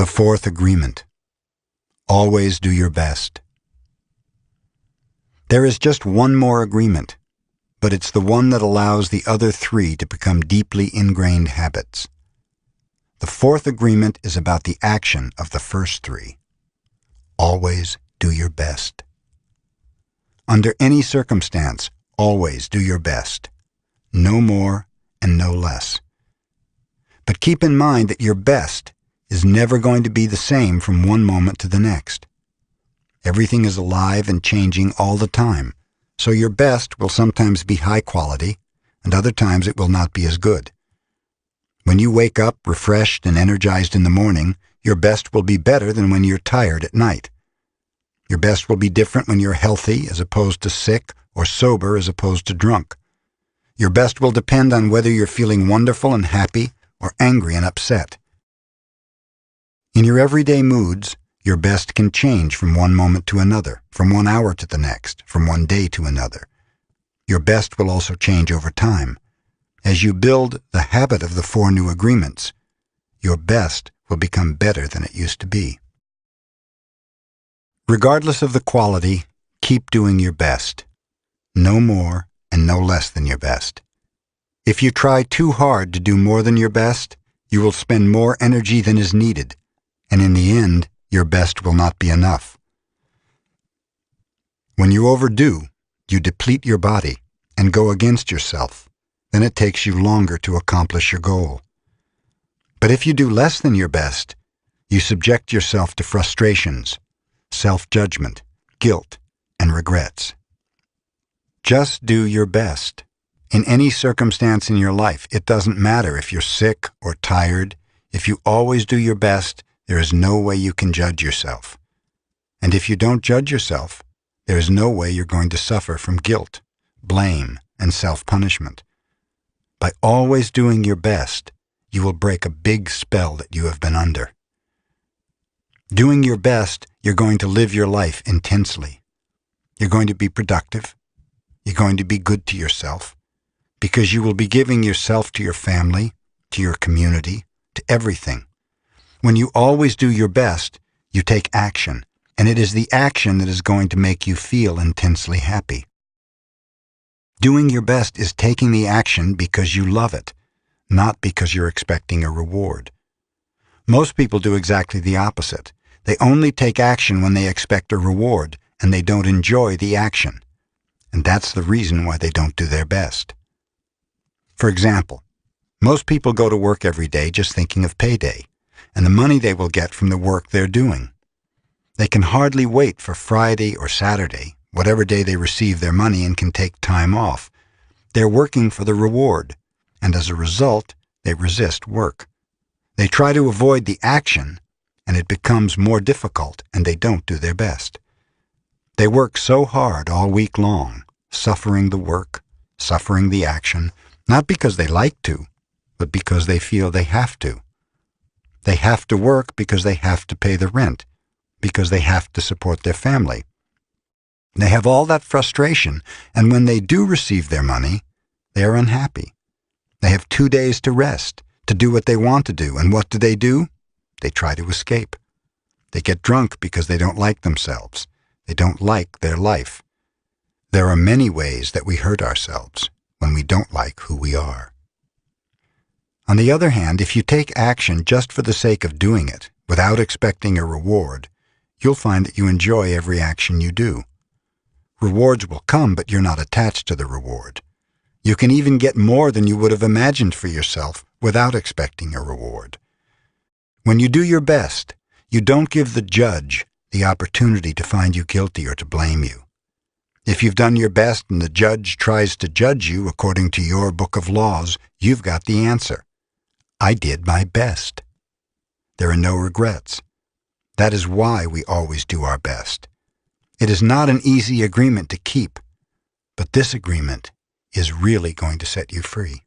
The fourth agreement. Always do your best. There is just one more agreement, but it's the one that allows the other three to become deeply ingrained habits. The fourth agreement is about the action of the first three. Always do your best. Under any circumstance, always do your best. No more and no less. But keep in mind that your best is never going to be the same from one moment to the next. Everything is alive and changing all the time, so your best will sometimes be high quality, and other times it will not be as good. When you wake up refreshed and energized in the morning, your best will be better than when you're tired at night. Your best will be different when you're healthy as opposed to sick, or sober as opposed to drunk. Your best will depend on whether you're feeling wonderful and happy or angry and upset. In your everyday moods, your best can change from one moment to another, from 1 hour to the next, from one day to another. Your best will also change over time. As you build the habit of the 4 new agreements, your best will become better than it used to be. Regardless of the quality, keep doing your best. No more and no less than your best. If you try too hard to do more than your best, you will spend more energy than is needed, and in the end, your best will not be enough. When you overdo, you deplete your body and go against yourself. Then it takes you longer to accomplish your goal. But if you do less than your best, you subject yourself to frustrations, self-judgment, guilt, and regrets. Just do your best. In any circumstance in your life, it doesn't matter if you're sick or tired. If you always do your best, there is no way you can judge yourself. And if you don't judge yourself, there is no way you're going to suffer from guilt, blame, and self-punishment. By always doing your best, you will break a big spell that you have been under. Doing your best, you're going to live your life intensely. You're going to be productive. You're going to be good to yourself, because you will be giving yourself to your family, to your community, to everything. When you always do your best, you take action, and it is the action that is going to make you feel intensely happy. Doing your best is taking the action because you love it, not because you're expecting a reward. Most people do exactly the opposite. They only take action when they expect a reward, and they don't enjoy the action. And that's the reason why they don't do their best. For example, most people go to work every day just thinking of payday, and the money they will get from the work they're doing. They can hardly wait for Friday or Saturday, whatever day they receive their money, and can take time off. They're working for the reward, and as a result, they resist work. They try to avoid the action, and it becomes more difficult, and they don't do their best. They work so hard all week long, suffering the work, suffering the action, not because they like to, but because they feel they have to. They have to work because they have to pay the rent, because they have to support their family. They have all that frustration, and when they do receive their money, they are unhappy. They have 2 days to rest, to do what they want to do, and what do? They try to escape. They get drunk because they don't like themselves. They don't like their life. There are many ways that we hurt ourselves when we don't like who we are. On the other hand, if you take action just for the sake of doing it, without expecting a reward, you'll find that you enjoy every action you do. Rewards will come, but you're not attached to the reward. You can even get more than you would have imagined for yourself without expecting a reward. When you do your best, you don't give the judge the opportunity to find you guilty or to blame you. If you've done your best and the judge tries to judge you according to your book of laws, you've got the answer. I did my best. There are no regrets. That is why we always do our best. It is not an easy agreement to keep, but this agreement is really going to set you free.